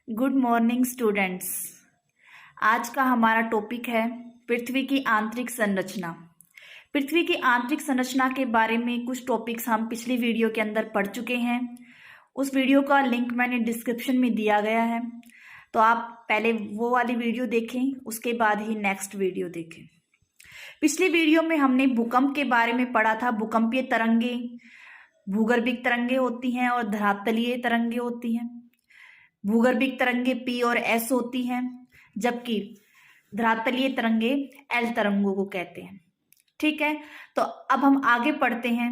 Good morning students. आज का हमारा टॉपिक है पृथ्वी की आंतरिक संरचना। पृथ्वी की आंतरिक संरचना के बारे में कुछ टॉपिक्स हम पिछली वीडियो के अंदर पढ़ चुके हैं। उस वीडियो का लिंक मैंने डिस्क्रिप्शन में दिया गया है, तो आप पहले वो वाली वीडियो देखें, उसके बाद ही नेक्स्ट वीडियो देखें। पिछली वीडियो में हमने भूकंप के बारे में पढ़ा था। भूकंपीय तरंगे भूगर्भिक तरंगे होती हैं और धरातलीय तरंगे होती हैं। भूगर्भिक तरंगे P और S होती हैं, जबकि धरातलीय तरंगे L तरंगों को कहते हैं। ठीक है, तो अब हम आगे पढ़ते हैं।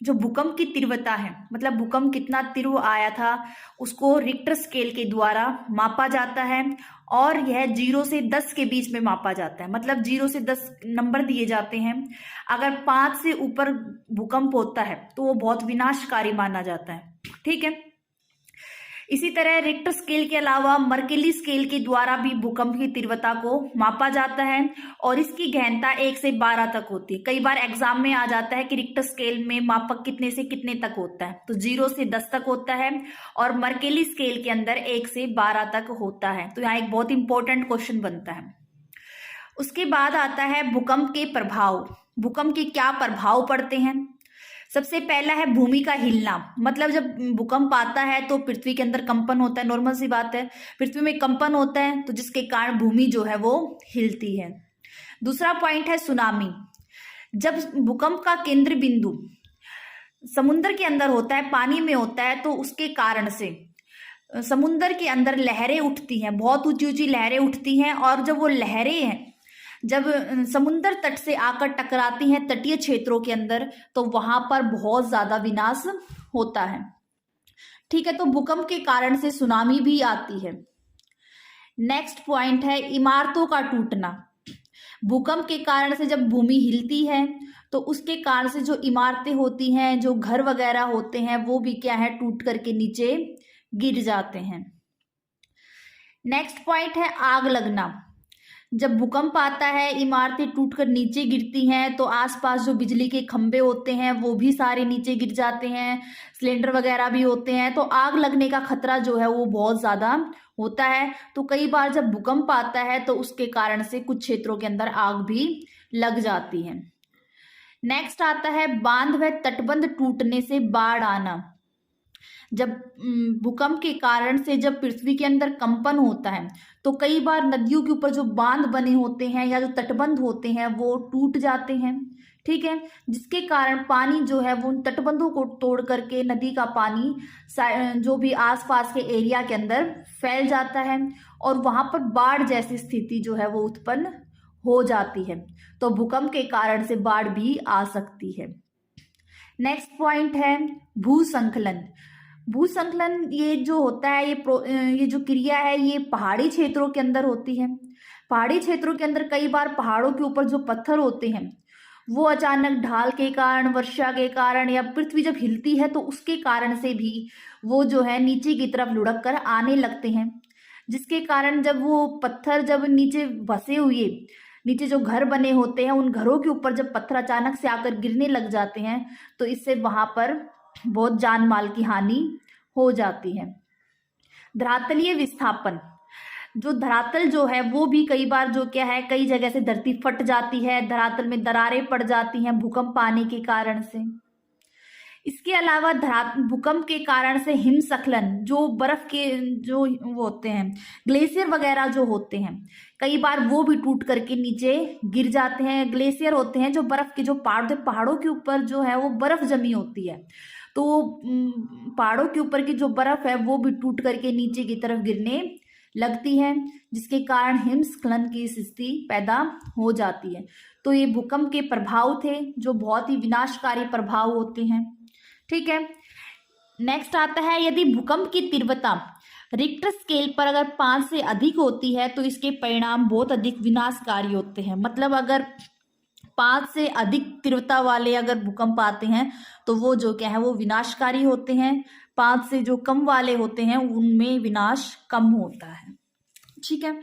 जो भूकंप की तीव्रता है, मतलब भूकंप कितना तीव्र आया था, उसको रिक्टर स्केल के द्वारा मापा जाता है और यह 0 से 10 के बीच में मापा जाता है। मतलब 0 से 10 नंबर दिए जाते हैं। अगर 5 से ऊपर भूकंप होता है तो वो बहुत विनाशकारी माना जाता है। ठीक है, इसी तरह रिक्टर स्केल के अलावा मर्केली स्केल के द्वारा भी भूकंप की तीव्रता को मापा जाता है और इसकी गहनता 1 से 12 तक होती है। कई बार एग्जाम में आ जाता है कि रिक्टर स्केल में मापक कितने से कितने तक होता है, तो 0 से 10 तक होता है और मर्केली स्केल के अंदर 1 से 12 तक होता है। तो यहाँ एक बहुत इंपॉर्टेंट क्वेश्चन बनता है। उसके बाद आता है भूकंप के प्रभाव। भूकंप के क्या प्रभाव पड़ते हैं? सबसे पहला है भूमि का हिलना। मतलब जब भूकंप आता है तो पृथ्वी के अंदर कंपन होता है, नॉर्मल सी बात है। पृथ्वी में कंपन होता है तो जिसके कारण भूमि जो है वो हिलती है। दूसरा पॉइंट है सुनामी। जब भूकंप का केंद्र बिंदु समुद्र के अंदर होता है, पानी में होता है, तो उसके कारण से समुद्र के अंदर लहरें उठती हैं, बहुत ऊंची ऊंची लहरें उठती हैं। और जब वो लहरें हैं, जब समुद्र तट से आकर टकराती हैं तटीय क्षेत्रों के अंदर, तो वहां पर बहुत ज्यादा विनाश होता है। ठीक है, तो भूकंप के कारण से सुनामी भी आती है। नेक्स्ट पॉइंट है इमारतों का टूटना। भूकंप के कारण से जब भूमि हिलती है तो उसके कारण से जो इमारतें होती हैं, जो घर वगैरह होते हैं, वो भी क्या है, टूट करके नीचे गिर जाते हैं। नेक्स्ट पॉइंट है आग लगना। जब भूकंप आता है, इमारतें टूटकर नीचे गिरती हैं, तो आसपास जो बिजली के खंभे होते हैं वो भी सारे नीचे गिर जाते हैं, सिलेंडर वगैरह भी होते हैं, तो आग लगने का खतरा जो है वो बहुत ज़्यादा होता है। तो कई बार जब भूकंप आता है तो उसके कारण से कुछ क्षेत्रों के अंदर आग भी लग जाती है। नेक्स्ट आता है बांध व तटबंध टूटने से बाढ़ आना। जब भूकंप के कारण से जब पृथ्वी के अंदर कंपन होता है तो कई बार नदियों के ऊपर जो बांध बने होते हैं या जो तटबंध होते हैं वो टूट जाते हैं। ठीक है, जिसके कारण पानी जो है वो उन तटबंधों को तोड़ करके नदी का पानी जो भी आसपास के एरिया के अंदर फैल जाता है और वहां पर बाढ़ जैसी स्थिति जो है वो उत्पन्न हो जाती है। तो भूकंप के कारण से बाढ़ भी आ सकती है। नेक्स्ट पॉइंट है भूसंखलन। भूसंखलन ये जो होता है, ये जो क्रिया है, ये पहाड़ी क्षेत्रों के अंदर होती है। पहाड़ी क्षेत्रों के अंदर कई बार पहाड़ों के ऊपर जो पत्थर होते हैं वो अचानक ढाल के कारण, वर्षा के कारण या पृथ्वी जब हिलती है तो उसके कारण से भी वो जो है नीचे की तरफ लुढ़क कर आने लगते हैं, जिसके कारण जब वो पत्थर जब नीचे बसे हुए, नीचे जो घर बने होते हैं, उन घरों के ऊपर जब पत्थर अचानक से आकर गिरने लग जाते हैं तो इससे वहां पर बहुत जान माल की हानि हो जाती है। धरातलीय विस्थापन। जो धरातल जो है वो भी कई बार जो क्या है, कई जगह से धरती फट जाती है, धरातल में दरारें पड़ जाती हैं भूकंप आने के कारण से। इसके अलावा भूकंप के कारण से हिमस्खलन, जो बर्फ के जो वो होते हैं, ग्लेशियर वगैरह जो होते हैं, कई बार वो भी टूट करके नीचे गिर जाते हैं। ग्लेशियर होते हैं जो बर्फ के जो पहाड़ों के ऊपर जो है वो बर्फ जमी होती है, तो पहाड़ों के ऊपर की जो बर्फ है वो भी टूट करके नीचे की तरफ गिरने लगती है, जिसके कारण हिमस्खलन की स्थिति पैदा हो जाती है। तो ये भूकंप के प्रभाव थे जो बहुत ही विनाशकारी प्रभाव होते हैं। ठीक है, नेक्स्ट आता है यदि भूकंप की तीव्रता रिक्टर स्केल पर अगर 5 से अधिक होती है तो इसके परिणाम बहुत अधिक विनाशकारी होते हैं। मतलब अगर 5 से अधिक तीव्रता वाले अगर भूकंप आते हैं तो वो जो क्या है वो विनाशकारी होते हैं। 5 से जो कम वाले होते हैं उनमें विनाश कम होता है। ठीक है,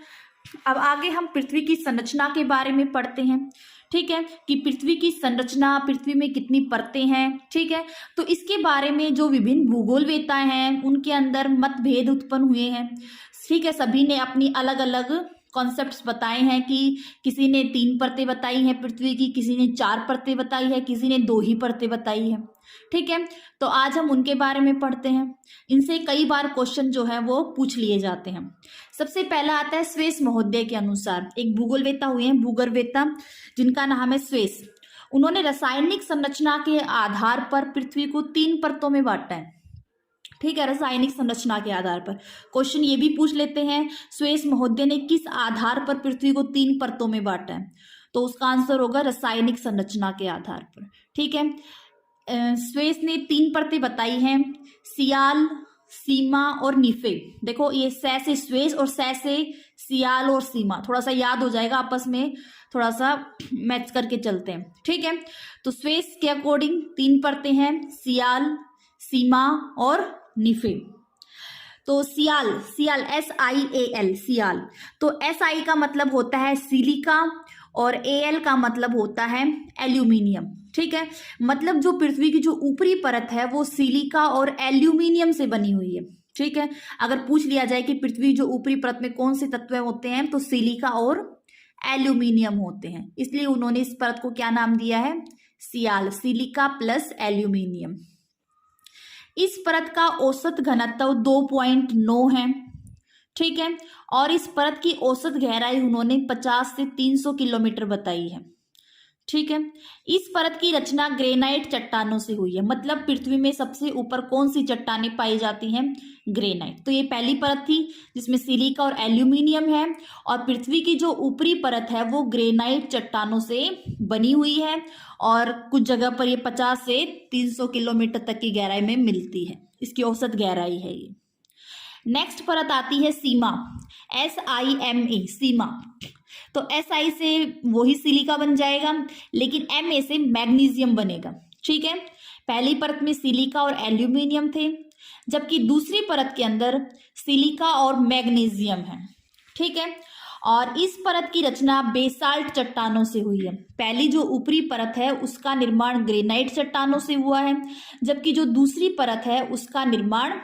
अब आगे हम पृथ्वी की संरचना के बारे में पढ़ते हैं। ठीक है, कि पृथ्वी की संरचना, पृथ्वी में कितनी परतें हैं। ठीक है, तो इसके बारे में जो विभिन्न भूगोलवेत्ता हैं उनके अंदर मतभेद उत्पन्न हुए हैं। ठीक है, सभी ने अपनी अलग अलग कॉन्सेप्ट्स बताए हैं कि किसी ने 3 परतें बताई हैं पृथ्वी की, किसी ने 4 परतें बताई है, किसी ने 2 ही परतें बताई है। ठीक है, तो आज हम उनके बारे में पढ़ते हैं। इनसे कई बार क्वेश्चन जो है वो पूछ लिए जाते हैं। सबसे पहला आता है स्वेस महोदय के अनुसार। एक भूगोलवेत्ता हुए हैं, भूगोलवेत्ता, जिनका नाम है स्वेस। उन्होंने रासायनिक संरचना के आधार पर पृथ्वी को 3 परतों में बांटा है। ठीक है, रासायनिक संरचना के आधार पर। क्वेश्चन ये भी पूछ लेते हैं, स्वेस महोदय ने किस आधार पर पृथ्वी को 3 परतों में बांटा है, तो उसका आंसर होगा रासायनिक संरचना के आधार पर। ठीक है, स्वेस ने 3 परतें बताई हैं, सियाल, सीमा और निफे। देखो ये सै से स्वेस और सै से सियाल और सीमा, थोड़ा सा याद हो जाएगा, आपस में थोड़ा सा मैच करके चलते हैं। ठीक है, तो स्वेस के अकॉर्डिंग 3 परतें हैं, सियाल, सीमा और निफे। तो सियाल, सियाल SIAL, सियाल, तो SI का मतलब होता है सिलिका और AL का मतलब होता है एल्यूमिनियम। ठीक है, मतलब जो पृथ्वी की जो ऊपरी परत है वो सिलिका और एल्यूमिनियम से बनी हुई है। ठीक है, अगर पूछ लिया जाए कि पृथ्वी जो ऊपरी परत में कौन से तत्व होते हैं, तो सिलिका और एल्यूमिनियम होते हैं, इसलिए उन्होंने इस परत को क्या नाम दिया है, सियाल, सिलिका प्लस एल्यूमिनियम। इस परत का औसत घनत्व 2.9 है। ठीक है, और इस परत की औसत गहराई उन्होंने 50 से 300 किलोमीटर बताई है। ठीक है, इस परत की रचना ग्रेनाइट चट्टानों से हुई है। मतलब पृथ्वी में सबसे ऊपर कौन सी चट्टानें पाई जाती हैं, ग्रेनाइट। तो ये पहली परत थी जिसमें सिलिका और एल्यूमिनियम है, और पृथ्वी की जो ऊपरी परत है वो ग्रेनाइट चट्टानों से बनी हुई है, और कुछ जगह पर ये 50 से 300 किलोमीटर तक की गहराई में मिलती है, इसकी औसत गहराई है ये। नेक्स्ट परत आती है सीमा, SIMA, सीमा। तो SI से वही सिलिका बन जाएगा, लेकिन MA से मैग्नीशियम बनेगा। ठीक है, पहली परत में सिलिका और एल्यूमिनियम थे, जबकि दूसरी परत के अंदर सिलिका और मैग्नीशियम है। ठीक है, और इस परत की रचना बेसाल्ट चट्टानों से हुई है। पहली जो ऊपरी परत है उसका निर्माण ग्रेनाइट चट्टानों से हुआ है, जबकि जो दूसरी परत है उसका निर्माण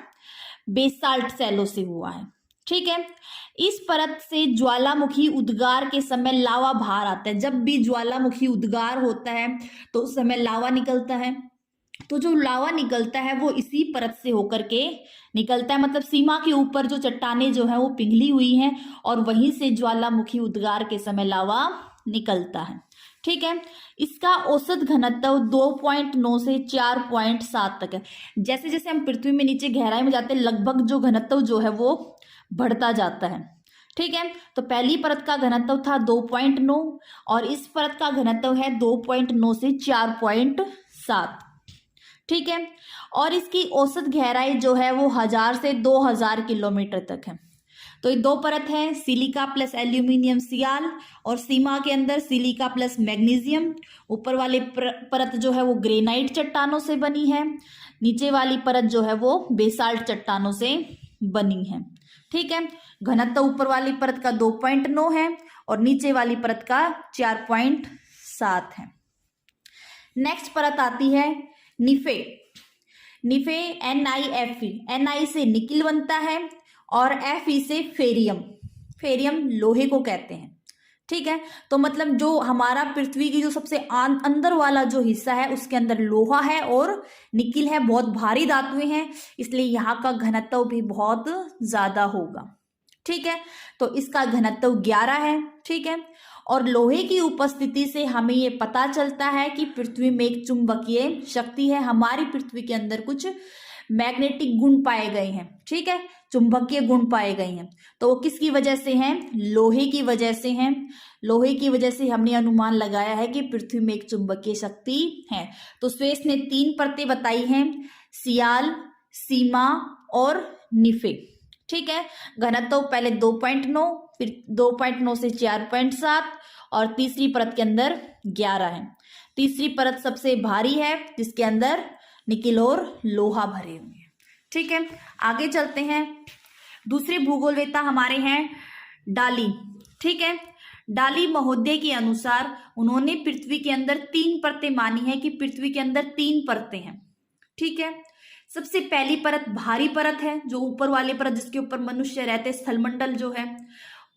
बेसाल्ट सैलों से हुआ है। ठीक है, इस परत से ज्वालामुखी उद्गार के समय लावा बाहर आता है। जब भी ज्वालामुखी उद्गार होता है तो उस समय लावा निकलता है, तो जो लावा निकलता है वो इसी परत से होकर के निकलता है। मतलब सीमा के ऊपर जो चट्टानें जो है वो पिघली हुई हैं, और वहीं से ज्वालामुखी उद्गार के समय लावा निकलता है। ठीक है, इसका औसत घनत्व 2.9 से 4.7 तक है। जैसे जैसे हम पृथ्वी में नीचे गहराई में जाते हैं, लगभग जो घनत्व जो है वो बढ़ता जाता है। ठीक है, तो पहली परत का घनत्व था 2.9, और इस परत का घनत्व है 2.9 से 4.7। ठीक है, और इसकी औसत गहराई जो है वो 1000 से 2000 किलोमीटर तक है। तो ये 2 परत है, सिलिका प्लस एल्यूमिनियम सियाल, और सीमा के अंदर सिलिका प्लस मैग्नीशियम। ऊपर वाली परत जो है वो ग्रेनाइट चट्टानों से बनी है, नीचे वाली परत जो है वो बेसाल्ट चट्टानों से बनी है। ठीक है, घनत्व ऊपर वाली परत का 2.9 है और नीचे वाली परत का 4.7 है। नेक्स्ट परत आती है निफे। निफे NiFe, Ni से निकिल बनता है और Fe से फेरियम। फेरियम लोहे को कहते हैं। ठीक है, तो मतलब जो हमारा पृथ्वी की जो सबसे अंदर वाला जो हिस्सा है उसके अंदर लोहा है और निकिल है, बहुत भारी धातुएं हैं, इसलिए यहाँ का घनत्व भी बहुत ज्यादा होगा। ठीक है, तो इसका घनत्व 11 है। ठीक है, और लोहे की उपस्थिति से हमें ये पता चलता है कि पृथ्वी में एक चुंबकीय शक्ति है। हमारी पृथ्वी के अंदर कुछ मैग्नेटिक गुण पाए गए हैं। ठीक है, चुंबकीय गुण पाए गए हैं, तो वो किसकी वजह से हैं, लोहे की वजह से हैं। लोहे की वजह से हमने अनुमान लगाया है कि पृथ्वी में एक चुंबकीय शक्ति है। तो स्वेस ने 3 परतें बताई हैं, सियाल, सीमा और निफे। ठीक है, घनत्व पहले 2.9, फिर 2.9 से 4.7, और तीसरी परत के अंदर 11 है। तीसरी परत सबसे भारी है जिसके अंदर निकिल और लोहा भरे हुए हैं। ठीक है, आगे चलते हैं। दूसरे भूगोलवेत्ता हमारे हैं डाली। ठीक है। डाली महोदय के अनुसार उन्होंने पृथ्वी के अंदर 3 परतें मानी है कि पृथ्वी के अंदर 3 परतें हैं। ठीक है। सबसे पहली परत भारी परत है, जो ऊपर वाली परत जिसके ऊपर मनुष्य रहते, स्थलमंडल जो है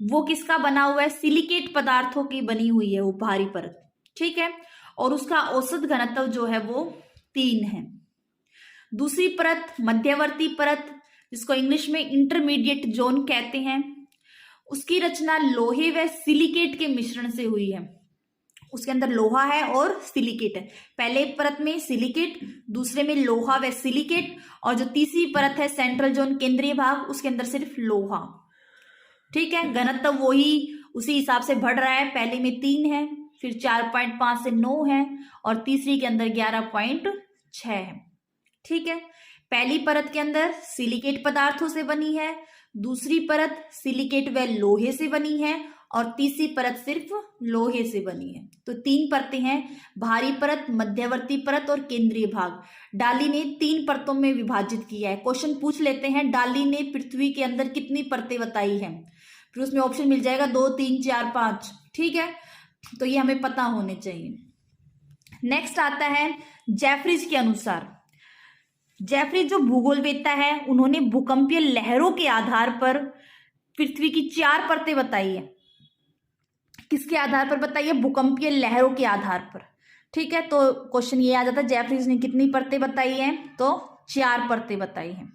वो किसका बना हुआ है, सिलिकेट पदार्थों की बनी हुई है वो भारी परत। ठीक है। और उसका औसत घनत्व जो है वो 3 है। दूसरी परत मध्यवर्ती परत, जिसको इंग्लिश में इंटरमीडिएट जोन कहते हैं, उसकी रचना लोहे व सिलिकेट के मिश्रण से हुई है। उसके अंदर लोहा है और सिलिकेट है। पहले परत में सिलिकेट, दूसरे में लोहा व सिलिकेट, और जो तीसरी परत है सेंट्रल जोन केंद्रीय भाग, उसके अंदर सिर्फ लोहा। ठीक है। घनत्व वही उसी हिसाब से बढ़ रहा है, पहले में 3 है, फिर 4.5 से 9 है, और तीसरी के अंदर 11.6 है। ठीक है। पहली परत के अंदर सिलिकेट पदार्थों से बनी है, दूसरी परत सिलिकेट व लोहे से बनी है, और तीसरी परत सिर्फ लोहे से बनी है। तो 3 परतें हैं, भारी परत, मध्यवर्ती परत और केंद्रीय भाग। डाली ने 3 परतों में विभाजित किया है। क्वेश्चन पूछ लेते हैं, डाली ने पृथ्वी के अंदर कितनी परतें बताई हैं, फिर उसमें ऑप्शन मिल जाएगा 2, 3, 4, 5। ठीक है। तो ये हमें पता होने चाहिए। नेक्स्ट आता है जेफरीज के अनुसार। जेफरीज जो भूगोलवेत्ता है, उन्होंने भूकंपीय लहरों के आधार पर पृथ्वी की 4 परतें बताई है। किसके आधार पर बताइए, भूकंपीय लहरों के आधार पर। ठीक है। तो क्वेश्चन ये आ जाता है जेफरीज ने कितनी परतें बताई हैं, तो 4 परतें बताई हैं।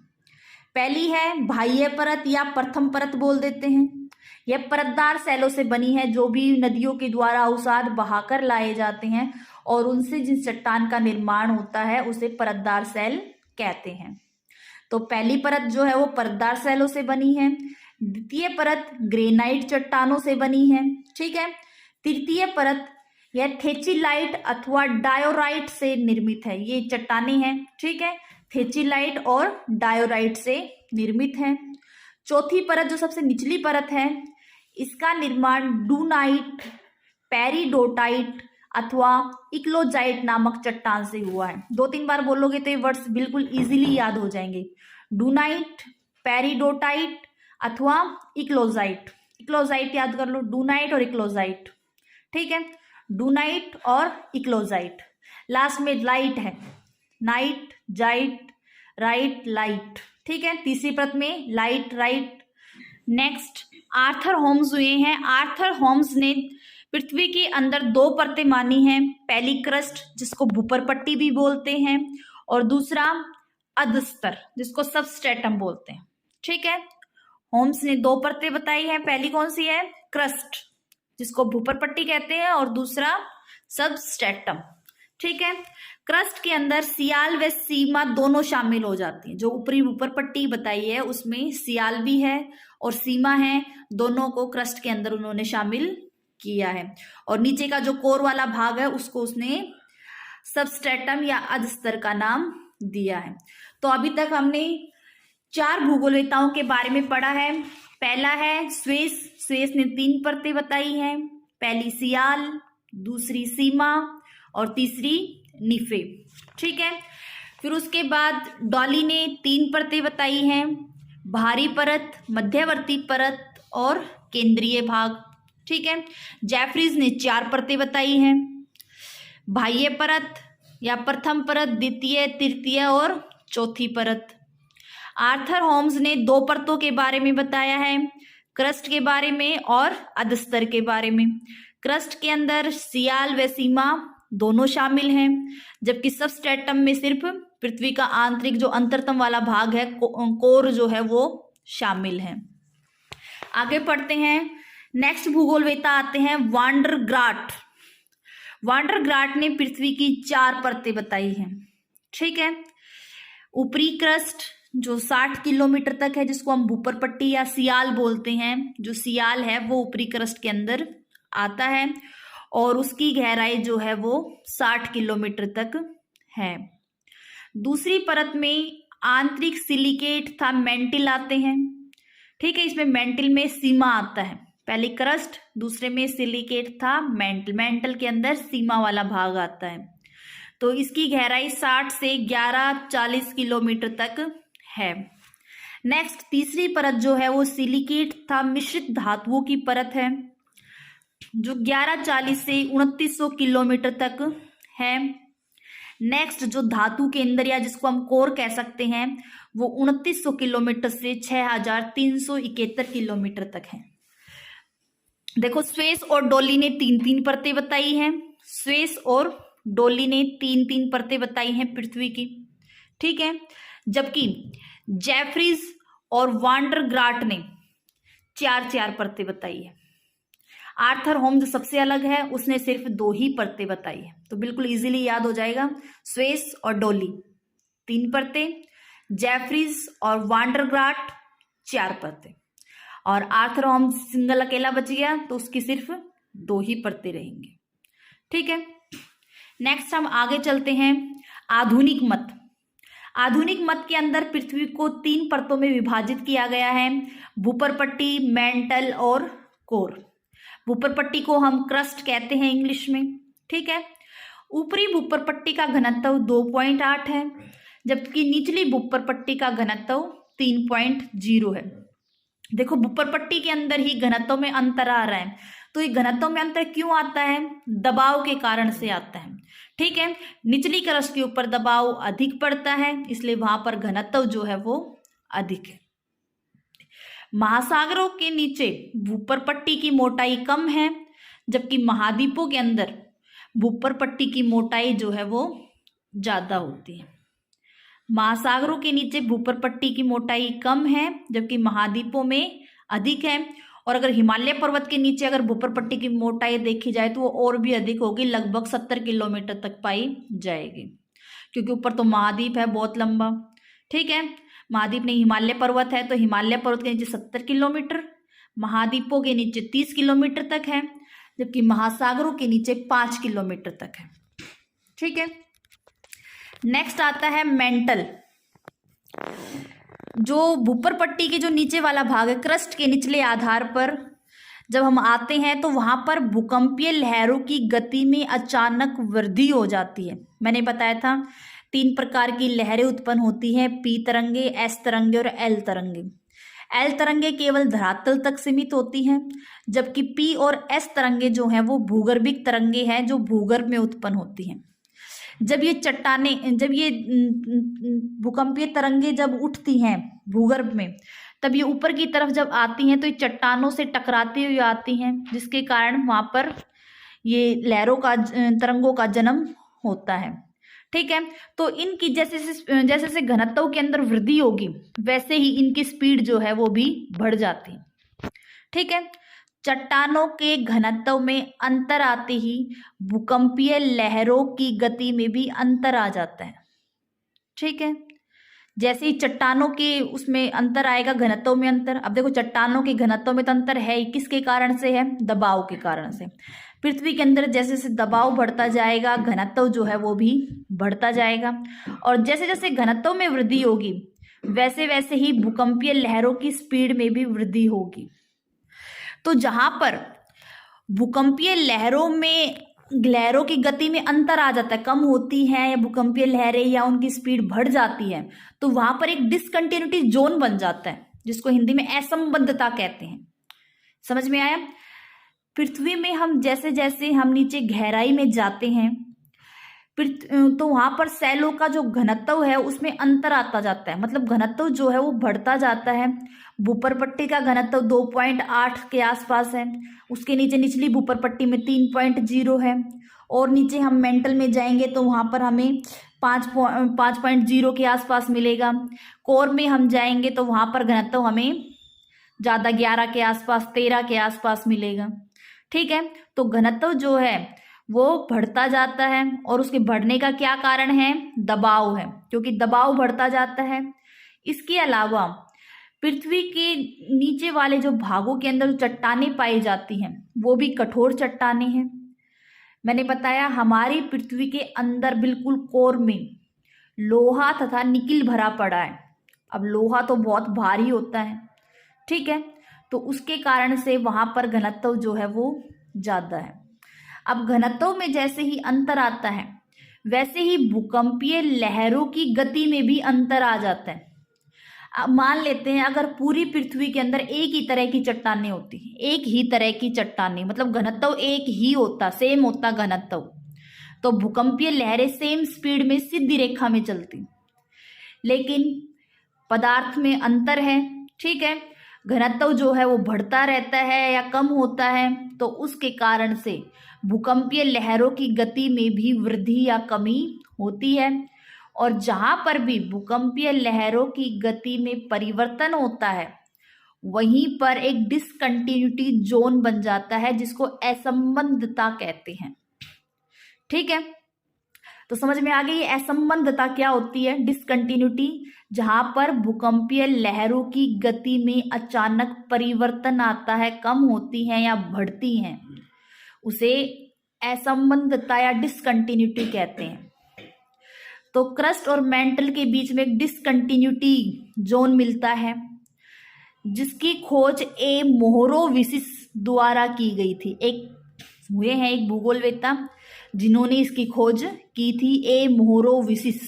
पहली है बाह्य परत या प्रथम परत बोल देते हैं। यह परतदार सैलों से बनी है, जो भी नदियों के द्वारा अवसाद बहाकर लाए जाते हैं और उनसे जिस चट्टान का निर्माण होता है उसे परतदार सैल कहते हैं। तो पहली परत जो है वो परतदार सैलों से बनी है। द्वितीय परत ग्रेनाइट चट्टानों से बनी है। ठीक है। तृतीय परत यह थेचिलाइट अथवा डायोराइट से निर्मित है। ये चट्टानें हैं। ठीक है। थेचिलाइट और डायोराइट से निर्मित है। चौथी परत जो सबसे निचली परत है, इसका निर्माण डूनाइट, पेरिडोटाइट अथवा इक्लोजाइट नामक चट्टान से हुआ है। 2-3 बार बोलोगे तो ये वर्ड्स बिल्कुल इजीली याद हो जाएंगे। डूनाइट, पेरिडोटाइट अथवा इक्लोजाइट। इक्लोजाइट याद कर लो, डूनाइट और इक्लोजाइट। ठीक है। डूनाइट और इक्लोजाइट। लास्ट में लाइट है, नाइट, जाइट, राइट, लाइट। ठीक है। तीसरी परत में लाइट, राइट। नेक्स्ट आर्थर होम्स हुए हैं। आर्थर होम्स ने पृथ्वी के अंदर 2 परतें मानी हैं। पहली क्रस्ट, जिसको भूपर पट्टी भी बोलते हैं, और दूसरा अधस्तर, जिसको सबस्ट्रेटम बोलते हैं। ठीक है। होम्स ने 2 परतें बताई हैं। पहली कौन सी है, क्रस्ट, जिसको भूपर पट्टी कहते हैं, और दूसरा सबस्ट्रेटम। ठीक है। क्रस्ट के अंदर सियाल व सीमा दोनों शामिल हो जाती हैं। जो ऊपरी ऊपर पट्टी बताई है उसमें सियाल भी है और सीमा है, दोनों को क्रस्ट के अंदर उन्होंने शामिल किया है। और नीचे का जो कोर वाला भाग है उसको उसने सबस्ट्रेटम या अधस्तर का नाम दिया है। तो अभी तक हमने 4 भूगोलवेत्ताओं के बारे में पढ़ा है। पहला है स्वेस। स्वेस ने 3 परतें बताई हैं। पहली सियाल, दूसरी सीमा और तीसरी निफे। ठीक है। फिर उसके बाद डॉली ने 3 परतें बताई हैं, भारी परत, मध्यवर्ती परत और केंद्रीय भाग। ठीक है। जेफरीज ने 4 परतें बताई हैं, बाह्य परत या प्रथम परत, द्वितीय, तृतीय और चौथी परत। आर्थर होम्स ने 2 परतों के बारे में बताया है, क्रस्ट के बारे में और अधस्तर के बारे में। क्रस्ट के अंदर सियाल व सीमा दोनों शामिल हैं, जबकि सबस्ट्रेटम में सिर्फ पृथ्वी का आंतरिक जो अंतरतम वाला भाग है, कोर जो है वो शामिल है। आगे पढ़ते हैं। नेक्स्ट भूगोलवेत्ता आते हैं वांडरग्राट। वांडरग्राट ने पृथ्वी की 4 परतें बताई हैं। ठीक है। ऊपरी क्रस्ट जो 60 किलोमीटर तक है, जिसको हम भूपर पट्टी या सियाल बोलते हैं, जो सियाल है वो ऊपरी क्रस्ट के अंदर आता है और उसकी गहराई जो है वो 60 किलोमीटर तक है। दूसरी परत में आंतरिक सिलिकेट था मेंटिल आते हैं। ठीक है। इसमें मेंटिल में सीमा आता है। पहले क्रस्ट, दूसरे में सिलिकेट था मेंटल। मेंटल के अंदर सीमा वाला भाग आता है। तो इसकी गहराई 60 से 1140 किलोमीटर तक है। नेक्स्ट तीसरी परत जो है वो सिलिकेट था मिश्रित धातुओं की परत है। जो 1140 से 2900 किलोमीटर तक है। नेक्स्ट जो धातु के अंदर या जिसको हम कोर कह सकते हैं वो 2900 किलोमीटर से 6371 किलोमीटर तक है। देखो स्वेस और डोली ने 3-3 परतें बताई हैं। स्वेस और डोली ने 3-3 परतें बताई हैं पृथ्वी की, ठीक है। जबकि जेफरीज और वांडरग्राट ने 4-4 परतें बताई है। आर्थर होम्स सबसे अलग है, उसने सिर्फ 2 ही परतें बताई है। तो बिल्कुल इजीली याद हो जाएगा, स्वेस और डोली 3 परतें, जेफरीज और वांडरग्राट 4 परतें, और आर्थर होम्स सिंगल अकेला बच गया तो उसकी सिर्फ 2 ही परतें रहेंगी, ठीक है। नेक्स्ट हम आगे चलते हैं। आधुनिक मत। आधुनिक मत के अंदर पृथ्वी को 3 परतों में विभाजित किया गया है, भूपरपट्टी, मेंटल और कोर। भूपरपट्टी को हम क्रस्ट कहते हैं इंग्लिश में, ठीक है। ऊपरी भूपरपट्टी का घनत्व 2.8 है, जबकि निचली भूपरपट्टी का घनत्व 3.0 है। देखो भूपरपट्टी के अंदर ही घनत्व में अंतर आ रहा है, तो ये घनत्व में अंतर क्यों आता है? दबाव के कारण से आता है, ठीक है। निचली क्रस्ट के ऊपर दबाव अधिक पड़ता है, इसलिए वहां पर घनत्व जो है वो अधिक है। महासागरों के नीचे भूपरपट्टी की मोटाई कम है, जबकि महाद्वीपों के अंदर भूपरपट्टी की मोटाई जो है वो ज्यादा होती है। महासागरों के नीचे भूपरपट्टी की मोटाई कम है, जबकि महाद्वीपों में अधिक है। और अगर हिमालय पर्वत के नीचे अगर भूपरपट्टी की मोटाई देखी जाए तो वो और भी अधिक होगी, लगभग 70 किलोमीटर तक पाई जाएगी, क्योंकि ऊपर तो महाद्वीप है बहुत लंबा, ठीक है। महाद्वीप नहीं, हिमालय पर्वत है, तो हिमालय पर्वत के नीचे 70 किलोमीटर, महाद्वीपों के नीचे 30 किलोमीटर तक है, जबकि महासागरों के नीचे 5 किलोमीटर तक है, ठीक है। नेक्स्ट आता है मेंटल। जो भूपरपट्टी के जो नीचे वाला भाग है, क्रस्ट के निचले आधार पर जब हम आते हैं तो वहां पर भूकंपीय लहरों की गति में अचानक वृद्धि हो जाती है। मैंने बताया था 3 प्रकार की लहरें उत्पन्न होती हैं, पी तरंगे, एस तरंगे और एल तरंगे। एल तरंगे केवल धरातल तक सीमित होती हैं, जबकि पी और एस तरंगे जो हैं वो भूगर्भिक तरंगे हैं, जो भूगर्भ में उत्पन्न होती हैं। जब ये भूकंपीय तरंगे जब उठती हैं भूगर्भ में, तब ये ऊपर की तरफ जब आती हैं तो ये चट्टानों से टकराती हुई आती हैं, जिसके कारण वहां पर ये लहरों का तरंगों का जन्म होता है, ठीक है। तो इनकी जैसे जैसे घनत्व के अंदर वृद्धि होगी, वैसे ही इनकी स्पीड जो है वो भी बढ़ जाती है, ठीक है। चट्टानों के घनत्व में अंतर आते ही भूकंपीय लहरों की गति में भी अंतर आ जाता है, ठीक है। जैसे ही चट्टानों के उसमें अंतर आएगा, घनत्व में अंतर। अब देखो चट्टानों के घनत्व में तो अंतर है ही, किसके कारण से है? दबाव के कारण से। पृथ्वी के अंदर जैसे जैसे दबाव बढ़ता जाएगा, घनत्व जो है वो भी बढ़ता जाएगा, और जैसे जैसे घनत्व में वृद्धि होगी वैसे वैसे ही भूकंपीय लहरों की स्पीड में भी वृद्धि होगी। तो जहां पर भूकंपीय लहरों की गति में अंतर आ जाता है, कम होती है या भूकंपीय लहरें या उनकी स्पीड बढ़ जाती है, तो वहां पर एक डिसकंटिन्यूटी जोन बन जाता है, जिसको हिंदी में असंबद्धता कहते हैं। समझ में आया? पृथ्वी में हम जैसे जैसे हम नीचे गहराई में जाते हैं तो वहां पर सैलों का जो घनत्व है उसमें अंतर आता जाता है, मतलब घनत्व जो है वो बढ़ता जाता है। भूपरपट्टी का घनत्व 2.8 के आसपास है, उसके नीचे निचली भूपरपट्टी में 3.0 है, और नीचे हम मेंटल में जाएंगे तो वहां पर हमें 5.0 के आसपास मिलेगा। कोर में हम जाएंगे तो वहां पर घनत्व हमें ज़्यादा 11 के आसपास, 13 के आसपास मिलेगा, ठीक है। तो घनत्व जो है वो बढ़ता जाता है, और उसके बढ़ने का क्या कारण है? दबाव है, क्योंकि दबाव बढ़ता जाता है। इसके अलावा पृथ्वी के नीचे वाले जो भागों के अंदर चट्टानें पाई जाती हैं वो भी कठोर चट्टानें हैं। मैंने बताया हमारी पृथ्वी के अंदर बिल्कुल कोर में लोहा तथा निकिल भरा पड़ा है। अब लोहा तो बहुत भारी होता है, ठीक है, तो उसके कारण से वहां पर घनत्व जो है वो ज्यादा है। अब घनत्व में जैसे ही अंतर आता है वैसे ही भूकंपीय लहरों की गति में भी अंतर आ जाता है। मान लेते हैं अगर पूरी पृथ्वी के अंदर एक ही तरह की चट्टानें होती, एक ही तरह की चट्टानें, मतलब घनत्व एक ही होता, सेम होता घनत्व, तो भूकंपीय लहरें सेम स्पीड में सीधी रेखा में चलती। लेकिन पदार्थ में अंतर है, ठीक है, घनत्व जो है वो बढ़ता रहता है या कम होता है, तो उसके कारण से भूकंपीय लहरों की गति में भी वृद्धि या कमी होती है। और जहां पर भी भूकंपीय लहरों की गति में परिवर्तन होता है वहीं पर एक डिसकंटिन्यूटी जोन बन जाता है, जिसको असंबद्धता कहते हैं। ठीक है, तो समझ में आ गई ये असंबद्धता क्या होती है, डिसकंटिन्यूटी, जहां पर भूकंपीय लहरों की गति में अचानक परिवर्तन आता है, कम होती हैं या बढ़ती हैं, उसे असंबद्धता या डिसकंटिन्यूटी कहते हैं। तो क्रस्ट और मेंटल के बीच में एक डिसकंटिन्यूटी जोन मिलता है, जिसकी खोज ए मोहरोविसिस द्वारा की गई थी। एक भूगोलवेत्ता जिन्होंने इसकी खोज की थी, ए मोहरोविसिस।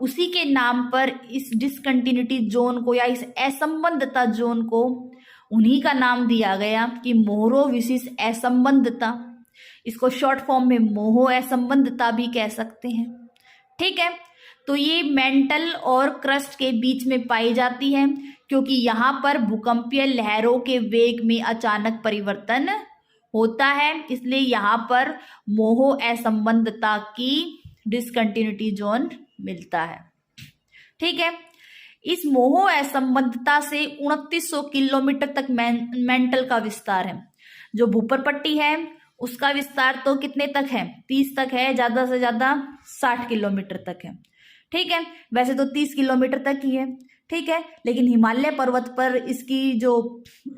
उसी के नाम पर इस डिसकंटिन्यूटी जोन को या इस असंबद्धता जोन को उन्हीं का नाम दिया गया कि मोहरोविसिस असंबद्धता। इसको शॉर्ट फॉर्म में मोहो असंबद्धता भी कह सकते हैं। ठीक है, तो ये मेंटल और क्रस्ट के बीच में पाई जाती है, क्योंकि यहाँ पर भूकंपीय लहरों के वेग में अचानक परिवर्तन होता है, इसलिए यहाँ पर मोहो असंबद्धता की डिसकंटिन्यूटी जोन मिलता है। ठीक है, इस मोहो असंबद्धता से 2900 किलोमीटर तक मेंटल का विस्तार है। जो भूपर पट्टी है उसका विस्तार तो कितने तक है, 30 तक है, ज्यादा से ज्यादा 60 किलोमीटर तक है। ठीक है, वैसे तो 30 किलोमीटर तक ही है। ठीक है, लेकिन हिमालय पर्वत पर इसकी जो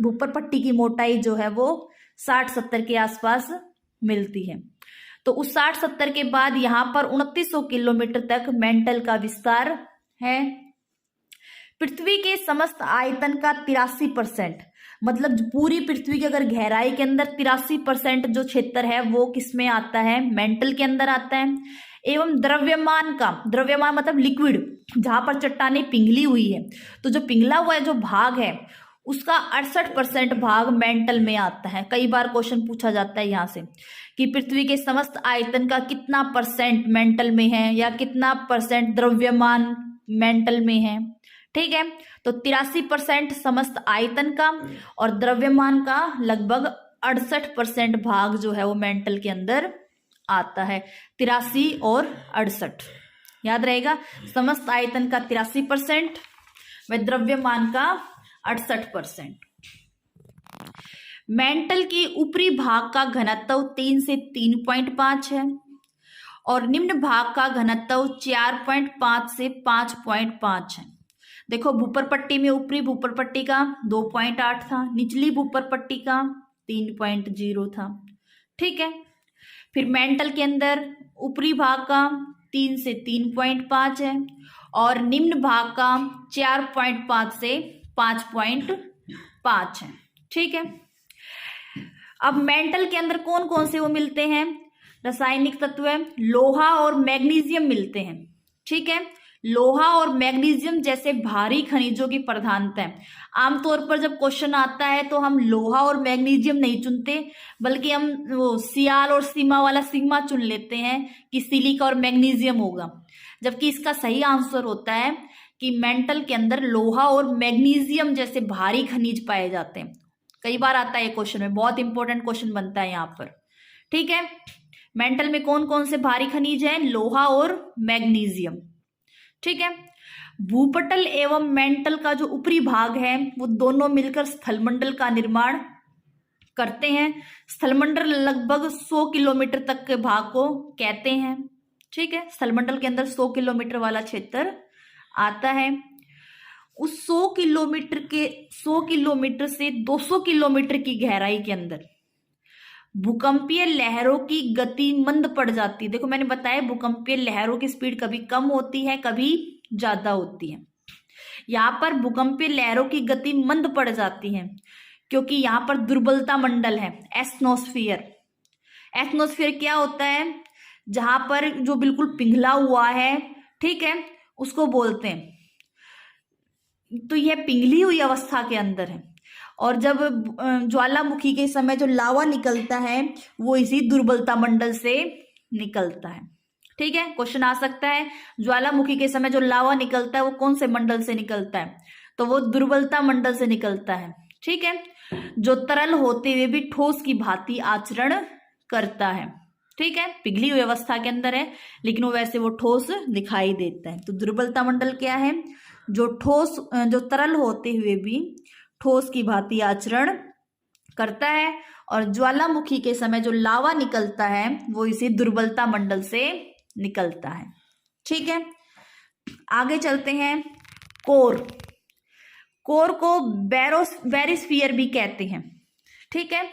भूपर पट्टी की मोटाई जो है वो 60-70 के आसपास मिलती है। तो उस 60-70 के बाद यहाँ पर 2900 किलोमीटर तक मेंटल का विस्तार है। पृथ्वी के समस्त आयतन का 83%, मतलब पूरी पृथ्वी की अगर गहराई के अंदर 83% जो क्षेत्र है वो किसमें आता है, मेंटल के अंदर आता है। एवं द्रव्यमान मतलब लिक्विड, जहां पर चट्टानें पिघली हुई है, तो जो पिघला हुआ है जो भाग है उसका 68% भाग मेंटल में आता है। कई बार क्वेश्चन पूछा जाता है यहाँ से कि पृथ्वी के समस्त आयतन का कितना परसेंट मेंटल में है या कितना परसेंट द्रव्यमान मेंटल में है। ठीक है, तो 83% समस्त आयतन का और द्रव्यमान का लगभग 68% भाग जो है वो मेंटल के अंदर आता है। 83 और 68 याद रहेगा, समस्त आयतन का 83% व द्रव्यमान का 68%। मेंटल के ऊपरी भाग का घनत्व 3 से 3.5 है और निम्न भाग का घनत्व 4.5 से 5.5 है। देखो, भूपर पट्टी में ऊपरी भूपर पट्टी का 2.8 था, निचली भूपर पट्टी का 3.0 था। ठीक है, फिर मेंटल के अंदर ऊपरी भाग का 3 से 3.5 है और निम्न भाग का 4.5 से 5.5 है। ठीक है, अब मेंटल के अंदर कौन कौन से वो मिलते हैं, रासायनिक तत्व है, लोहा और मैग्नीशियम मिलते हैं। ठीक है, लोहा और मैग्नीशियम जैसे भारी खनिजों की प्रधानता है। आमतौर पर जब क्वेश्चन आता है तो हम लोहा और मैग्नीशियम नहीं चुनते, बल्कि हम वो सियाल और सीमा वाला सिग्मा चुन लेते हैं कि सिलिका और मैग्नीशियम होगा, जबकि इसका सही आंसर होता है कि मेंटल के अंदर लोहा और मैग्नीशियम जैसे भारी खनिज पाए जाते हैं। कई बार आता है ये क्वेश्चन में, बहुत इंपॉर्टेंट क्वेश्चन बनता है यहाँ पर। ठीक है, मेंटल में कौन कौन से भारी खनिज हैं, लोहा और मैग्नीशियम। ठीक है, भूपटल एवं मेंटल का जो ऊपरी भाग है वो दोनों मिलकर स्थलमंडल का निर्माण करते हैं। स्थलमंडल लगभग 100 किलोमीटर तक के भाग को कहते हैं। ठीक है, स्थलमंडल के अंदर 100 किलोमीटर वाला क्षेत्र आता है। उस 100 किलोमीटर से 200 किलोमीटर की गहराई के अंदर भूकंपीय लहरों की गति मंद पड़ जाती है। देखो, मैंने बताया भूकंपीय लहरों की स्पीड कभी कम होती है, कभी ज्यादा होती है। यहाँ पर भूकंपीय लहरों की गति मंद पड़ जाती है क्योंकि यहाँ पर दुर्बलता मंडल है, एटमॉस्फेयर। एटमॉस्फेयर क्या होता है, जहां पर जो बिल्कुल पिघला हुआ है, ठीक है, उसको बोलते हैं तो यह पिघली हुई अवस्था के अंदर है। और जब ज्वालामुखी के समय जो लावा निकलता है वो इसी दुर्बलता मंडल से निकलता है। ठीक है, क्वेश्चन आ सकता है ज्वालामुखी के समय जो लावा निकलता है वो कौन से मंडल से निकलता है, तो वो दुर्बलता मंडल से निकलता है। ठीक है, जो तरल होते हुए भी ठोस की भांति आचरण करता है। ठीक है, पिघली हुई अवस्था के अंदर है लेकिन वो वैसे वो ठोस दिखाई देता है। तो दुर्बलता मंडल क्या है, जो तरल होते हुए भी ठोस की भांति आचरण करता है। और ज्वालामुखी के समय जो लावा निकलता है वो इसी दुर्बलता मंडल से निकलता है। ठीक है, आगे चलते हैं। कोर को बैरिस्फीयर भी कहते हैं। ठीक है,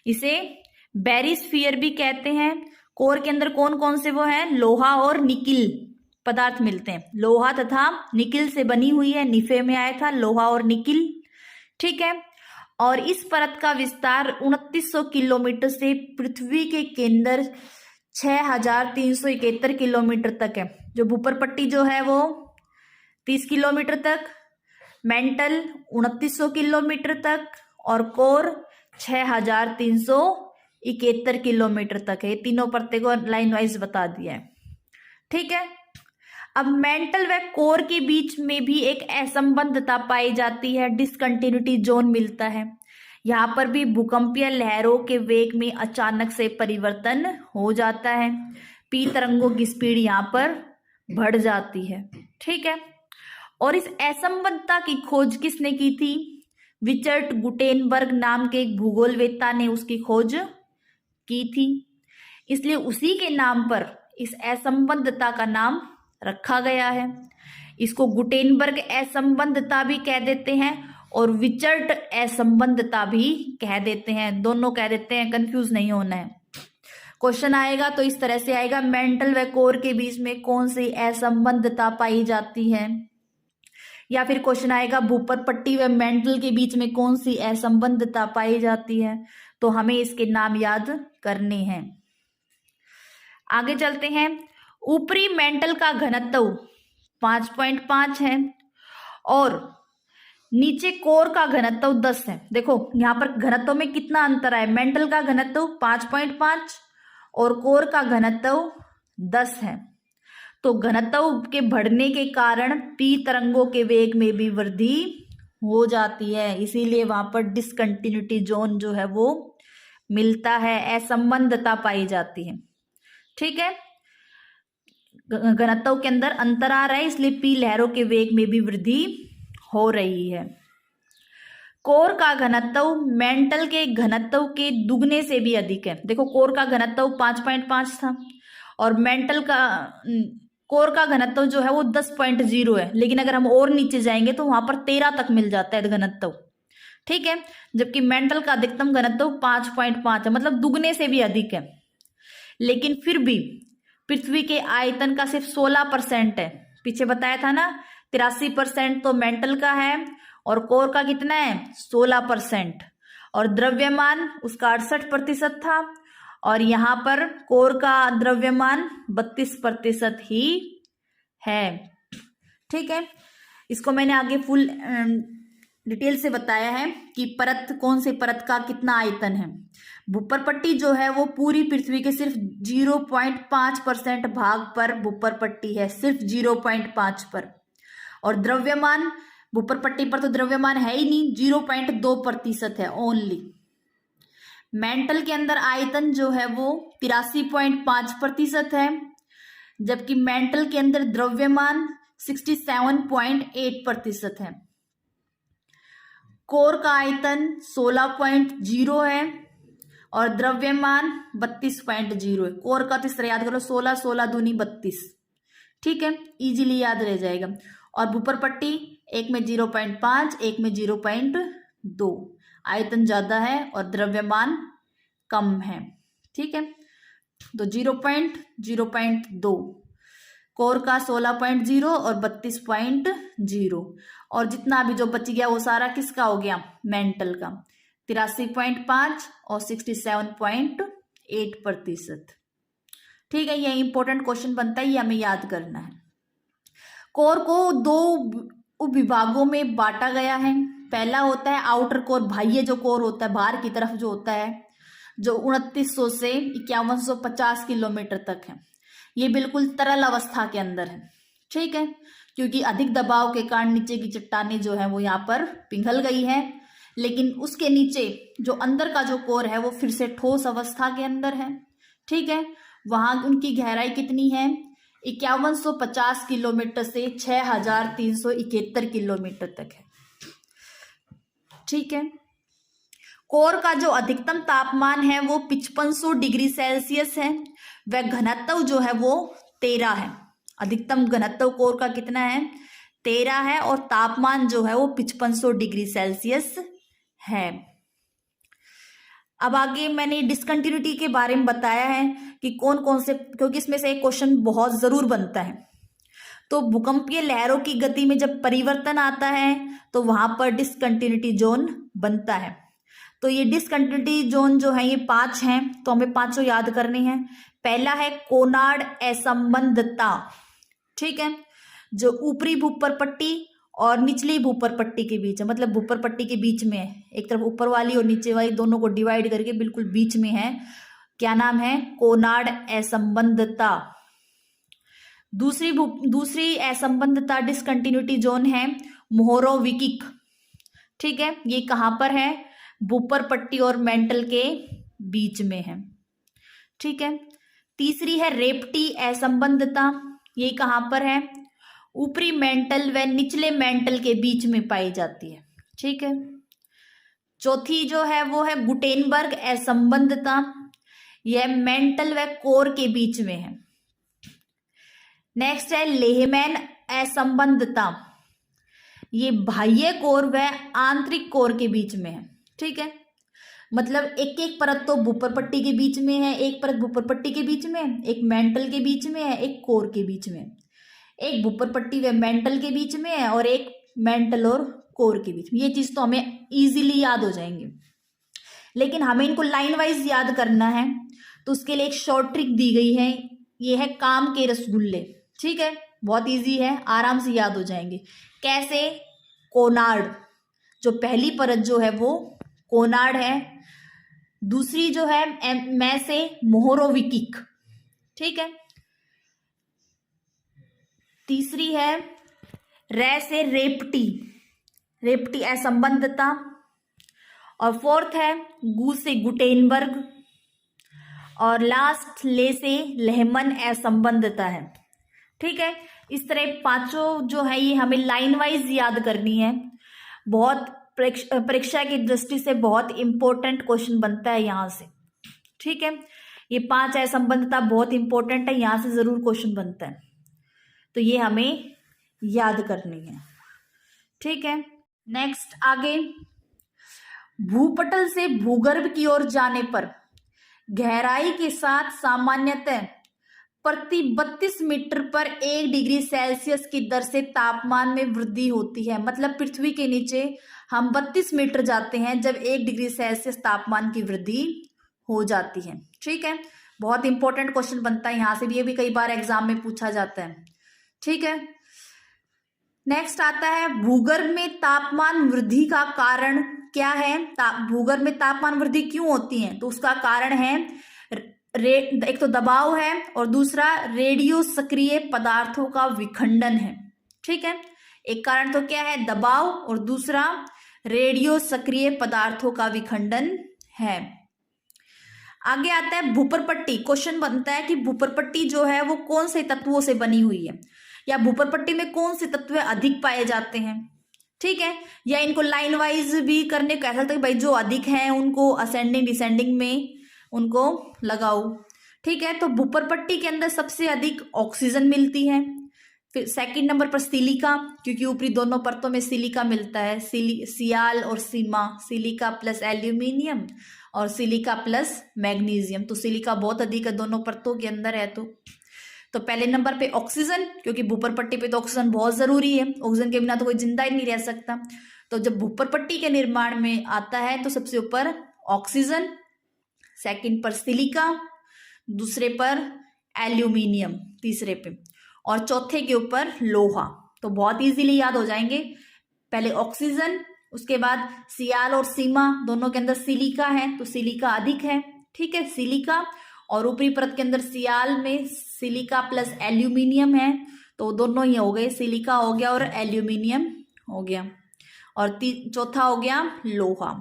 इसे बैरिस्फीयर भी कहते हैं। कोर के अंदर कौन कौन से वो है, लोहा और निकिल पदार्थ मिलते हैं। लोहा तथा निकिल से बनी हुई है, निफे में आया था लोहा और निकिल। ठीक है, और इस परत का विस्तार 2900 किलोमीटर से पृथ्वी के केंद्र 6371 किलोमीटर तक है। जो भूपर पट्टी जो है वो 30 किलोमीटर तक, मेंटल 2900 किलोमीटर तक और कोर 6371 किलोमीटर तक है। ये तीनों परतें को लाइन वाइज बता दिया है। ठीक है, अब मेंटल व कोर के बीच में भी एक असंबद्धता पाई जाती है, डिसकंटिन्यूटी जोन मिलता है। यहाँ पर भी भूकंपीय लहरों के वेग में अचानक से परिवर्तन हो जाता है। पी तरंगों की स्पीड यहाँ पर बढ़ जाती है। ठीक है, और इस असंबद्धता की खोज किसने की थी, रिचर्ड गुटेनबर्ग नाम के एक भूगोलवेत्ता ने उसकी खोज की थी। इसलिए उसी के नाम पर इस असंबद्धता का नाम रखा गया है। इसको गुटेनबर्ग असंबद्धता भी कह देते हैं और विचर्ट असंबद्धता भी कह देते हैं, दोनों कह देते हैं, कंफ्यूज नहीं होना है। क्वेश्चन आएगा तो इस तरह से आएगा, मेंटल व कोर के बीच में कौन सी असंबद्धता पाई जाती है। या फिर क्वेश्चन आएगा भूपर पट्टी व मेंटल के बीच में कौन सी असंबद्धता पाई जाती है। तो हमें इसके नाम याद करने हैं। आगे चलते हैं। ऊपरी मेंटल का घनत्व 5.5 है और नीचे कोर का घनत्व 10 है। देखो यहाँ पर घनत्व में कितना अंतर है, मेंटल का घनत्व 5.5 और कोर का घनत्व 10 है। तो घनत्व के बढ़ने के कारण पी तरंगों के वेग में भी वृद्धि हो जाती है, इसीलिए वहां पर डिसकंटिन्यूटी जोन जो है वो मिलता है, असंबद्धता पाई जाती है। ठीक है, घनत्व के अंदर अंतर आ रहा है इसलिए पी लहरों के वेग में भी वृद्धि हो रही है। कोर का घनत्व मेंटल के घनत्व के दुगने से भी अधिक है। देखो कोर का घनत्व 5.5 था और मेंटल का कोर का घनत्व जो है वो 10.0 है, लेकिन अगर हम और नीचे जाएंगे तो वहां पर 13 तक मिल जाता है घनत्व। ठीक है, जबकि मेंटल का अधिकतम घनत्व 5.5 है, मतलब दुगने से भी अधिक है। लेकिन फिर भी पृथ्वी के आयतन का सिर्फ 16% है। पीछे बताया था ना 83% तो मेंटल का है और कोर का कितना है 16%। और द्रव्यमान उसका 68% था और यहाँ पर कोर का द्रव्यमान 32% ही है। ठीक है, इसको मैंने आगे फुल डिटेल से बताया है कि परत कौन से परत का कितना आयतन है। भूपर पट्टी जो है वो पूरी पृथ्वी के सिर्फ 0.5% भाग पर भूपर पट्टी है, सिर्फ 0.5 पर। और द्रव्यमान भूपर पट्टी पर तो द्रव्यमान है ही नहीं, 0.2% है ओनली। मेंटल के अंदर आयतन जो है वो 83.5% है, जबकि मेंटल के अंदर द्रव्यमान 67.8% है। कोर का आयतन 16.0 है और द्रव्यमान 32.0 है। कोर का तो इस तरह याद करो 16 16 दूनी 32। ठीक है, इजीली याद रह जाएगा। और भूपर पट्टी एक में 0.5 एक में 0.2, आयतन ज्यादा है और द्रव्यमान कम है। ठीक है, तो 0.2 कोर का 16.0 और 32.0 और जितना भी जो बच गया वो सारा किसका हो गया मेंटल का, 83.5 और 67.8%। ठीक है, ये इंपॉर्टेंट क्वेश्चन बनता है, ये हमें याद करना है। कोर को दो उप विभागों में बांटा गया है। पहला होता है आउटर कोर, बाह्य जो कोर होता है, बाहर की तरफ जो होता है, जो 2900 से 5150 किलोमीटर तक है। ये बिल्कुल तरल अवस्था के अंदर है, ठीक है, क्योंकि अधिक दबाव के कारण नीचे की चट्टानें जो है वो यहाँ पर पिघल गई है। लेकिन उसके नीचे जो अंदर का जो कोर है वो फिर से ठोस अवस्था के अंदर है, ठीक है। वहां उनकी गहराई कितनी है, 5150 किलोमीटर से 6371 किलोमीटर तक है, ठीक है। कोर का जो अधिकतम तापमान है वो 5500 डिग्री सेल्सियस है। वह घनत्व जो है वो 13 है। अधिकतम घनत्व कोर का कितना है, 13 है, और तापमान जो है वो 5500 डिग्री सेल्सियस है। अब आगे मैंने डिसकंटिन्यूटी के बारे में बताया है कि कौन कौन से, क्योंकि इसमें से एक क्वेश्चन बहुत जरूर बनता है। तो भूकंपीय लहरों की गति में जब परिवर्तन आता है तो वहां पर डिसकंटिन्यूटी जोन बनता है। तो ये डिसकंटिन्यूटी जोन जो है ये 5 हैं, तो हमें पांचों याद करने हैं। पहला है कोनार्ड असंबद्धता, ठीक है, जो ऊपरी भूपर पट्टी और निचली भूपर पट्टी के बीच है, मतलब भूपर पट्टी के बीच में है, एक तरफ ऊपर वाली और नीचे वाली दोनों को डिवाइड करके बिल्कुल बीच में है। क्या नाम है, कोनार्ड असंबद्धता। दूसरी असंबद्धता डिसकंटिन्यूटी जोन है मोहरोविकिक, ठीक है, ये कहां पर है, भूपर पट्टी और मेंटल के बीच में है, ठीक है। तीसरी है रेप्टी असंबद्धता, ये कहां पर है, ऊपरी मेंटल व निचले मेंटल के बीच में पाई जाती है, ठीक है। चौथी जो है वो है गुटेनबर्ग असंबद्धता, यह मेंटल व कोर के बीच में है। नेक्स्ट है लेहमैन असंबद्धता, ये बाह्य कोर व आंतरिक कोर के बीच में है, ठीक है। मतलब एक एक परत तो भूपर पट्टी के बीच में है, एक परत भूपर पट्टी के बीच में, एक मेंटल के बीच में है, एक कोर के बीच में, एक भूपर पट्टी व मेंटल के बीच में है, और एक मेंटल और कोर के बीच में। ये चीज तो हमें इजीली याद हो जाएंगे, लेकिन हमें इनको लाइन वाइज याद करना है। तो उसके लिए एक शॉर्ट ट्रिक दी गई है, ये है काम के रसगुल्ले, ठीक है, बहुत इजी है, आराम से याद हो जाएंगे। कैसे, कोनार्ड, जो पहली परत जो है वो कोनार्ड है, दूसरी जो है मैं से मोहरोविकिक, ठीक है, तीसरी है रे से रेप्टी असंबद्धता, और फोर्थ है गू से गुटेनबर्ग, और लास्ट ले से लेहमन असंबद्धता है, ठीक है। इस तरह पांचों जो है ये हमें लाइन वाइज याद करनी है। बहुत परीक्षा की दृष्टि से बहुत इंपॉर्टेंट क्वेश्चन बनता है यहाँ से, ठीक है। ये 5 असंबद्धता बहुत इंपॉर्टेंट है, यहाँ से जरूर क्वेश्चन बनता है, तो ये हमें याद करनी है, ठीक है। नेक्स्ट आगे, भूपटल से भूगर्भ की ओर जाने पर गहराई के साथ सामान्यतः प्रति 32 मीटर पर 1 डिग्री सेल्सियस की दर से तापमान में वृद्धि होती है। मतलब पृथ्वी के नीचे हम 32 मीटर जाते हैं जब 1 डिग्री सेल्सियस तापमान की वृद्धि हो जाती है, ठीक है। बहुत इंपॉर्टेंट क्वेश्चन बनता है यहाँ से भी, ये भी कई बार एग्जाम में पूछा जाता है, ठीक है। नेक्स्ट आता है भूगर्भ में तापमान वृद्धि का कारण क्या है, भूगर्भ में तापमान वृद्धि क्यों होती है, तो उसका कारण है एक तो दबाव है और दूसरा रेडियो सक्रिय पदार्थों का विखंडन है, ठीक है। एक कारण तो क्या है, दबाव, और दूसरा रेडियो सक्रिय पदार्थों का विखंडन है। आगे आता है भूपर पट्टी। क्वेश्चन बनता है कि भूपर पट्टी जो है वो कौन से तत्वों से बनी हुई है, या भूपर पट्टी में कौन से तत्व अधिक पाए जाते हैं, ठीक है। या इनको लाइन वाइज भी करने को ऐसा था कि भाई जो अधिक हैं उनको असेंडिंग डिसेंडिंग में उनको लगाओ, ठीक है। तो भूपर पट्टी के अंदर सबसे अधिक ऑक्सीजन मिलती है, फिर सेकंड नंबर पर सिलिका, क्योंकि ऊपरी दोनों परतों में सिलिका मिलता है, सियाल और सीमा, सिलिका प्लस एल्यूमिनियम और सिलिका प्लस मैग्नीशियम, तो सिलिका बहुत अधिक है दोनों परतों के अंदर है। तो पहले नंबर पे ऑक्सीजन, क्योंकि भूपर पट्टी पे तो ऑक्सीजन बहुत जरूरी है, ऑक्सीजन के बिना तो कोई जिंदा ही नहीं रह सकता। तो जब भूपर पट्टी के निर्माण में आता है तो सबसे ऊपर ऑक्सीजन, सेकंड पर सिलिका, दूसरे पर एल्यूमिनियम, तीसरे पे, और चौथे के ऊपर लोहा, तो बहुत इजीली याद हो जाएंगे। पहले ऑक्सीजन, उसके बाद सियाल और सीमा दोनों के अंदर सिलिका है, तो सिलिका अधिक है, ठीक है, सिलिका। और ऊपरी परत के अंदर सियाल में सिलिका प्लस एल्यूमिनियम है, तो दोनों ही हो गए, सिलिका हो गया और एल्यूमिनियम हो गया। और चौथा हो गया लोहा।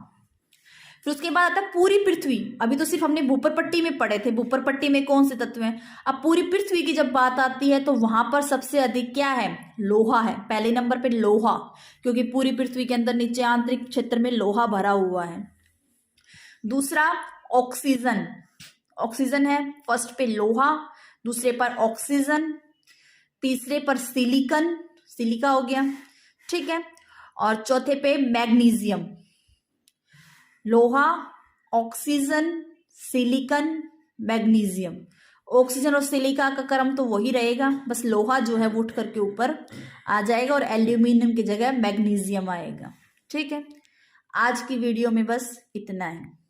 फिर उसके बाद आता है पूरी पृथ्वी। अभी तो सिर्फ हमने भूपर पट्टी में पढ़े थे, भूपर पट्टी में कौन से तत्व हैं। अब पूरी पृथ्वी की जब बात आती है तो वहां पर सबसे अधिक क्या है, लोहा है। पहले नंबर पे लोहा, क्योंकि पूरी पृथ्वी के अंदर नीचे आंतरिक क्षेत्र में लोहा भरा हुआ है। दूसरा ऑक्सीजन, ऑक्सीजन है फर्स्ट पे लोहा, दूसरे पर ऑक्सीजन, तीसरे पर सिलिकन, सिलिका हो गया, ठीक है, और चौथे पे मैग्नीशियम। लोहा, ऑक्सीजन, सिलिकन, मैग्नीशियम। ऑक्सीजन और सिलिका का क्रम तो वही रहेगा, बस लोहा जो है वो उठ करके ऊपर आ जाएगा और एल्यूमिनियम की जगह मैग्नीशियम आएगा, ठीक है। आज की वीडियो में बस इतना है।